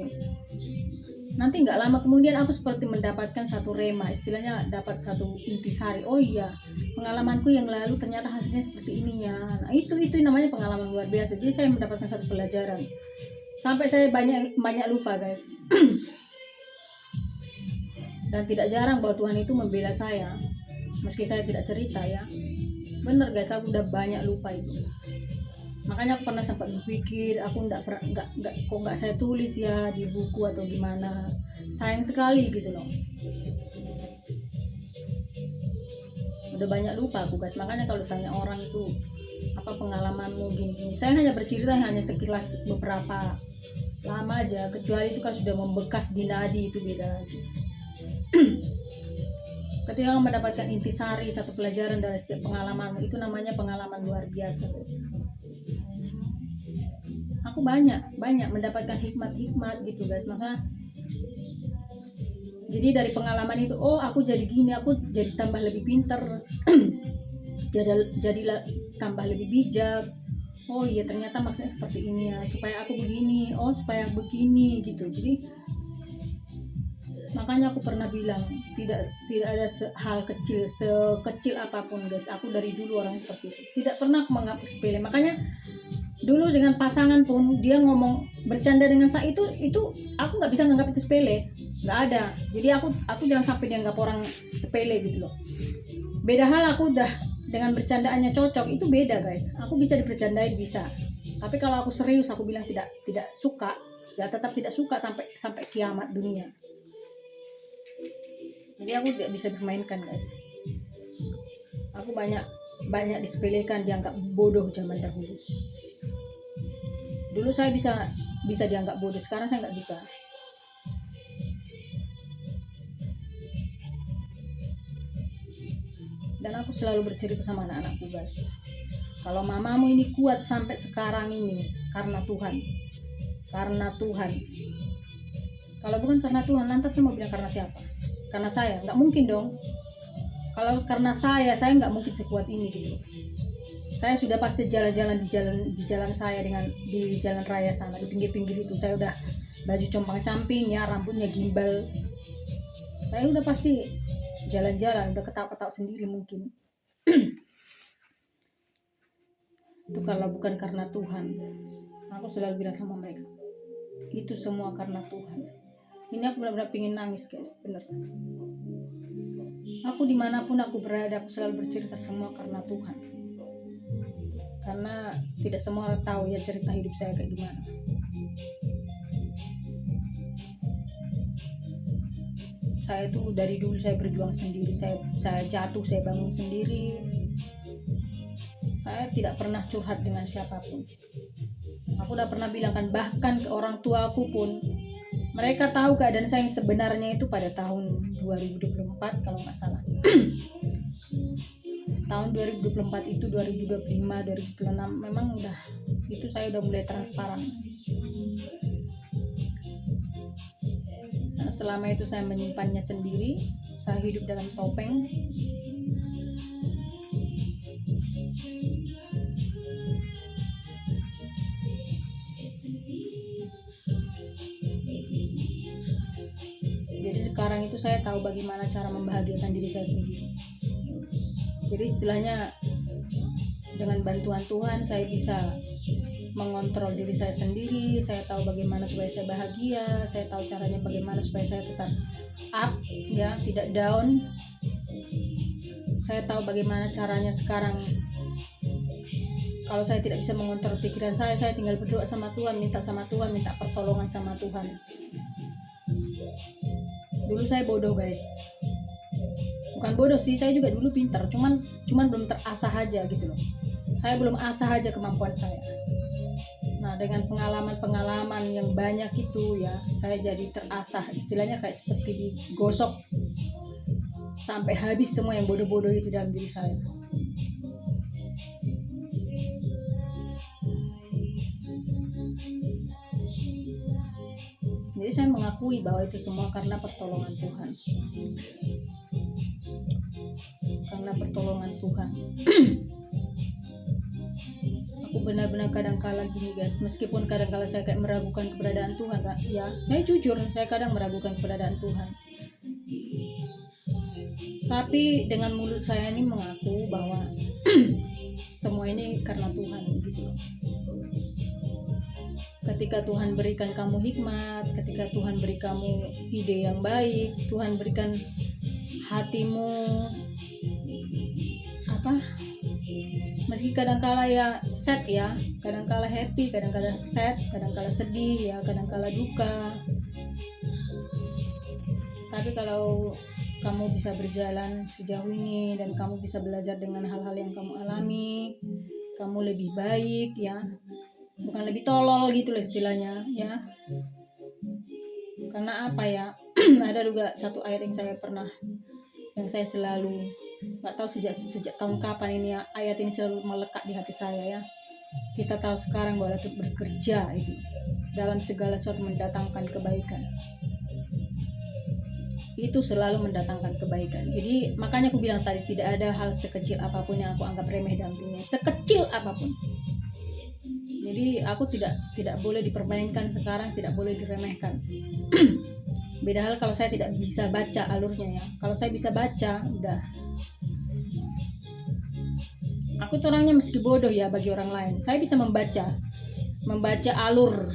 nanti nggak lama kemudian aku seperti mendapatkan satu rema, istilahnya dapat satu intisari. Oh iya, pengalamanku yang lalu ternyata hasilnya seperti ini ya. Nah itu namanya pengalaman luar biasa. Jadi saya mendapatkan satu pelajaran. Sampai saya banyak lupa guys. Dan tidak jarang bahwa Tuhan itu membela saya, meski saya tidak cerita ya. Bener guys, aku udah banyak lupa itu. Makanya aku pernah sempat berpikir, aku kok nggak saya tulis ya di buku atau gimana. Sayang sekali gitu loh. Udah banyak lupa aku guys. Makanya kalau tanya orang itu apa pengalamanmu gini, saya hanya bercerita hanya sekilas beberapa lama aja. Kecuali itu kan sudah membekas di nadi, itu beda lagi. Ketika kamu mendapatkan intisari, satu pelajaran dari setiap pengalamanmu, itu namanya pengalaman luar biasa guys. Aku banyak mendapatkan hikmat gitu guys. Maksudnya jadi dari pengalaman itu, oh aku jadi gini, aku jadi tambah lebih pintar. Jadilah tambah lebih bijak. Oh iya, ternyata maksudnya seperti ini ya, supaya aku begini, oh supaya aku begini gitu. Jadi makanya aku pernah bilang tidak ada hal sekecil apapun guys. Aku dari dulu orang seperti itu, tidak pernah aku menganggap sepele. Makanya dulu dengan pasangan pun dia ngomong bercanda dengan saya itu aku nggak bisa menganggap itu sepele, nggak ada. Jadi aku jangan sampai dianggap orang sepele gitu loh. Beda hal aku udah dengan bercandaannya cocok, itu beda guys. Aku bisa dibercandain bisa, tapi kalau aku serius aku bilang tidak suka, ya tetap tidak suka sampai kiamat dunia. Jadi aku tidak bisa dimainkan guys. Aku banyak disepelekan, dianggap bodoh zaman dahulu. Dulu saya bisa dianggap bodoh, sekarang saya nggak bisa. Dan aku selalu bercerita sama anak-anakku guys, kalau mamamu ini kuat sampai sekarang ini karena Tuhan. Kalau bukan karena Tuhan, lantas saya mau bilang karena siapa? Karena saya? Nggak mungkin dong. Kalau karena saya nggak mungkin sekuat ini gitu. Saya sudah pasti jalan-jalan di jalan saya, di jalan raya sana, di pinggir-pinggir itu saya udah baju compang-camping ya, rambutnya gimbal. Saya udah pasti jalan-jalan, udah ketawa-ketawa sendiri mungkin. Itu kalau bukan karena Tuhan. Aku selalu bilang sama mereka, itu semua karena Tuhan. Ini aku benar-benar pingin nangis guys, bener. Aku dimanapun aku berada, aku selalu bercerita semua karena Tuhan. Karena tidak semua orang tahu ya cerita hidup saya kayak gimana. Saya tuh dari dulu saya berjuang sendiri, saya jatuh, saya bangun sendiri. Saya tidak pernah curhat dengan siapapun. Aku udah pernah bilang kan, bahkan ke orang tua aku pun, mereka tahu keadaan saya yang sebenarnya itu pada tahun 2024 kalau nggak salah. tahun 2024 itu 2025 2026 memang udah itu saya udah mulai transparan. Nah, selama itu saya menyimpannya sendiri, saya hidup dalam topeng. Jadi sekarang itu saya tahu bagaimana cara membahagiakan diri saya sendiri. Jadi istilahnya dengan bantuan Tuhan saya bisa mengontrol diri saya sendiri. Saya tahu bagaimana supaya saya bahagia, saya tahu caranya bagaimana supaya saya tetap up ya, tidak down. Saya tahu bagaimana caranya sekarang kalau saya tidak bisa mengontrol pikiran saya tinggal berdoa sama Tuhan, minta sama Tuhan, minta pertolongan sama Tuhan. Dulu saya bodoh guys, bukan bodoh sih, saya juga dulu pintar, cuman belum terasah aja gitu loh. Saya belum asah aja kemampuan saya. Nah dengan pengalaman yang banyak itu ya, saya jadi terasah, istilahnya kayak seperti digosok sampai habis semua yang bodoh-bodoh itu dalam diri saya. Jadi saya mengakui bahwa itu semua karena pertolongan Tuhan. Karena pertolongan Tuhan. Aku benar-benar kadang-kala gini guys, meskipun kadang-kala saya kayak meragukan keberadaan Tuhan, Kak. Ya, saya jujur, saya kadang meragukan keberadaan Tuhan. Tapi dengan mulut saya ini mengaku bahwa semua ini karena Tuhan gitu. Ketika Tuhan berikan kamu hikmat, ketika Tuhan beri kamu ide yang baik, Tuhan berikan hatimu meski kadang-kala ya sad ya, kadang-kala happy, kadang-kala sad, kadang-kala sedih ya, kadang-kala duka. Tapi kalau kamu bisa berjalan sejauh ini dan kamu bisa belajar dengan hal-hal yang kamu alami, kamu lebih baik ya, bukan lebih tolol gitu loh istilahnya ya. Karena apa ya, ada juga satu ayat yang saya selalu nggak tahu sejak tahun kapan ini ya, ayat ini selalu melekat di hati saya ya. Kita tahu sekarang bahwa itu bekerja itu dalam segala sesuatu mendatangkan kebaikan. Itu selalu mendatangkan kebaikan. Jadi makanya aku bilang tadi, tidak ada hal sekecil apapun yang aku anggap remeh dalam dunia, sekecil apapun. Jadi aku tidak boleh dipermainkan sekarang, tidak boleh diremehkan. Beda hal kalau saya tidak bisa baca alurnya ya. Kalau saya bisa baca, udah. Aku tuh orangnya meski bodoh ya bagi orang lain, saya bisa membaca alur.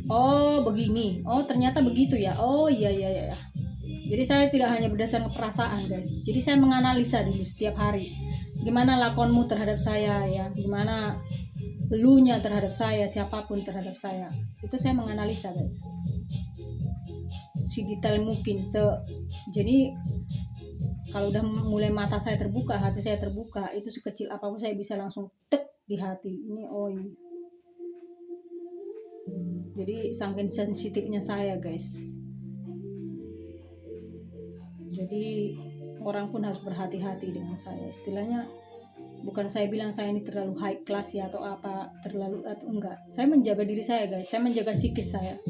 Oh begini, oh ternyata begitu ya, oh iya. Jadi saya tidak hanya berdasarkan perasaan guys. Jadi saya menganalisa dulu setiap hari, gimana lakonmu terhadap saya ya, gimana elunya terhadap saya, siapapun terhadap saya. Itu saya menganalisa guys, sedetail mungkin. Jadi kalau udah mulai mata saya terbuka, hati saya terbuka, itu sekecil apapun saya bisa langsung tek di hati. Ini oh ini. Jadi saking sensitifnya saya guys. Jadi orang pun harus berhati-hati dengan saya. Istilahnya bukan saya bilang saya ini terlalu high class ya atau apa, terlalu atau enggak. Saya menjaga diri saya guys, saya menjaga psikis saya.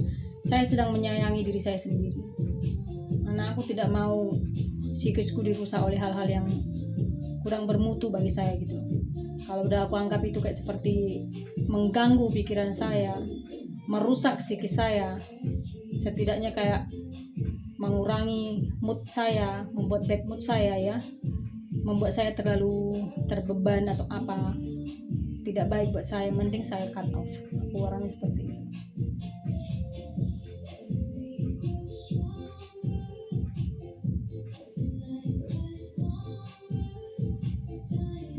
Saya sedang menyayangi diri saya sendiri. Karena aku tidak mau psikisku dirusak oleh hal-hal yang kurang bermutu bagi saya gitu. Kalau udah aku anggap itu kayak seperti mengganggu pikiran saya, merusak psikis saya, setidaknya kayak mengurangi mood saya, membuat bad mood saya ya, membuat saya terlalu terbeban atau apa, tidak baik buat saya, mending saya cut off. Aku orangnya seperti itu.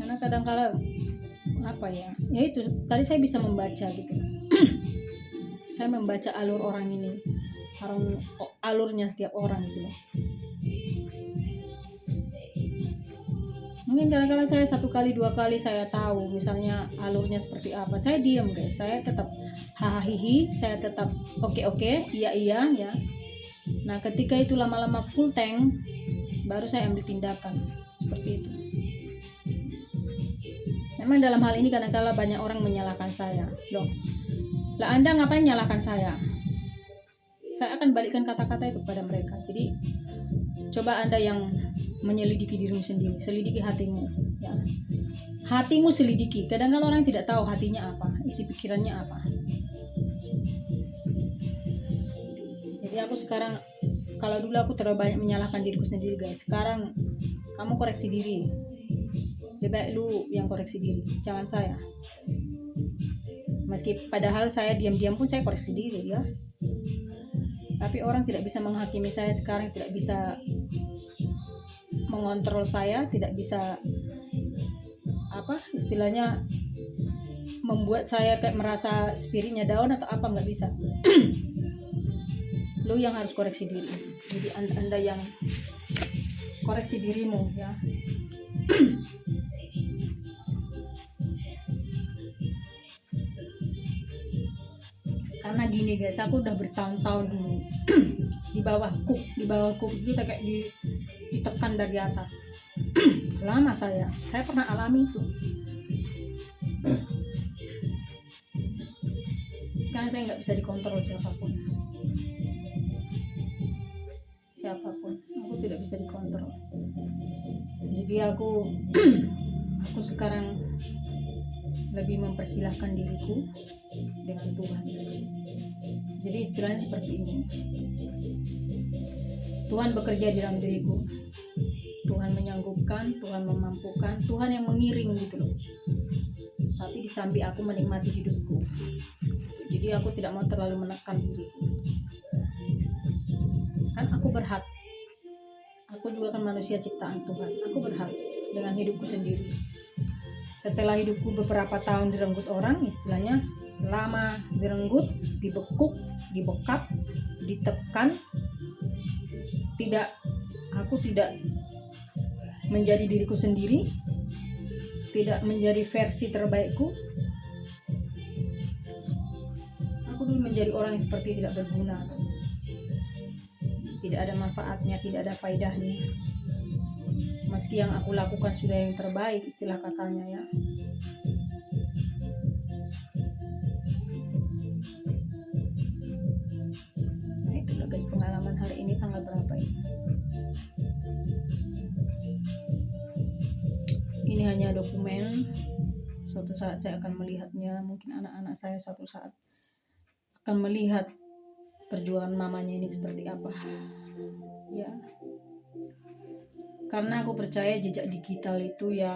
Karena kadang-kala apa ya itu tadi saya bisa membaca gitu. Saya membaca alur orang ini, alurnya setiap orang gitu loh. Mungkin kadang-kadang saya 1 kali 2 kali saya tahu misalnya alurnya seperti apa, saya diam guys, saya tetap hahihi, saya tetap oke, iya ya. Nah ketika itu lama-lama full tank, baru saya ambil tindakan seperti itu. Memang dalam hal ini kadang-kala banyak orang menyalahkan saya. Loh, lah Anda ngapain nyalahkan saya? Saya akan balikkan kata-kata itu kepada mereka. Jadi coba Anda yang menyelidiki dirimu sendiri, selidiki hatimu, ya. Hatimu selidiki. Kadang-kala orang tidak tahu hatinya apa, isi pikirannya apa. Jadi aku sekarang, kalau dulu aku terlalu banyak menyalahkan diriku sendiri, guys. Sekarang kamu koreksi diri. Lebih baik lu yang koreksi diri, jangan saya. Meski padahal saya diam-diam pun saya koreksi diri, ya. Tapi orang tidak bisa menghakimi saya sekarang, tidak bisa mengontrol saya, tidak bisa apa istilahnya membuat saya kayak merasa spiritnya down atau apa, nggak bisa. Lu yang harus koreksi diri. Jadi anda yang koreksi dirimu, ya. Karena gini guys, aku udah bertahun-tahun dulu di bawah kuk itu kayak ditekan dari atas. Lama saya pernah alami itu. Karena saya nggak bisa dikontrol siapapun, aku tidak bisa dikontrol. Jadi aku sekarang lebih mempersilahkan diriku dengan Tuhan. Jadi istilahnya seperti ini, Tuhan bekerja di dalam diriku, Tuhan menyanggupkan, Tuhan memampukan, Tuhan yang mengiring gitu loh. Tapi di samping aku menikmati hidupku. Jadi aku tidak mau terlalu menekan diriku. Kan aku berhak. Aku juga kan manusia ciptaan Tuhan. Aku berhak dengan hidupku sendiri. Setelah hidupku beberapa tahun direnggut orang, istilahnya lama direnggut, dibekuk, dibekap, ditekan, aku tidak menjadi diriku sendiri, tidak menjadi versi terbaikku. Aku dulu menjadi orang yang seperti tidak berguna, guys. Tidak ada manfaatnya, tidak ada faedahnya. Meski yang aku lakukan sudah yang terbaik, istilah katanya, ya. Nah itulah guys pengalaman hari ini, tanggal berapa ini? Ini hanya dokumen. Suatu saat saya akan melihatnya. Mungkin anak-anak saya suatu saat akan melihat perjuangan mamanya ini seperti apa, ya. Karena aku percaya jejak digital itu, ya,